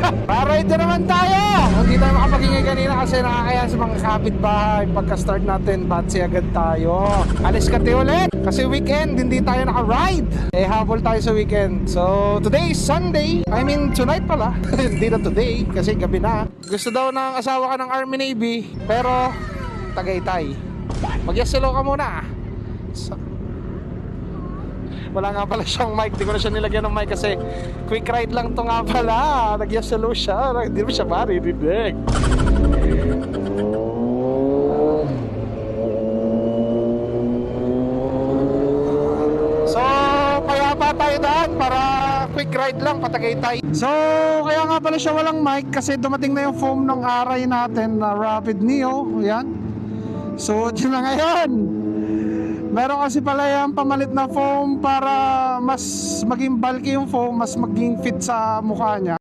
Para-ride na naman tayo. Hindi tayo makapagingay kanina kasi nakakaya sa mga kapitbahay. Pagka-start natin, batsi agad tayo. Alis ka ulit kasi weekend, hindi tayo naka-ride. Habol tayo sa weekend. So, today is Sunday. I mean, tonight pala. Hindi na today kasi gabi na. Gusto daw ng asawa ka ng Army Navy, pero Tagaytay. Mag-yaselo ka muna. Wala nga pala siyang mic. Di ko na siya nilagyan ng mic kasi quick ride lang to nga pala. Nag-yaselo siya. Hindi mo siya maririnig. So, kaya pa tayo daan para quick ride lang patagaytay. So, kaya nga pala siya walang mic kasi dumating na yung foam ng aray natin na Rapid Neo. Yan. So, yun na ngayon. Meron kasi pala yung pamalit na foam para mas maging bulky yung foam, mas maging fit sa mukha niya.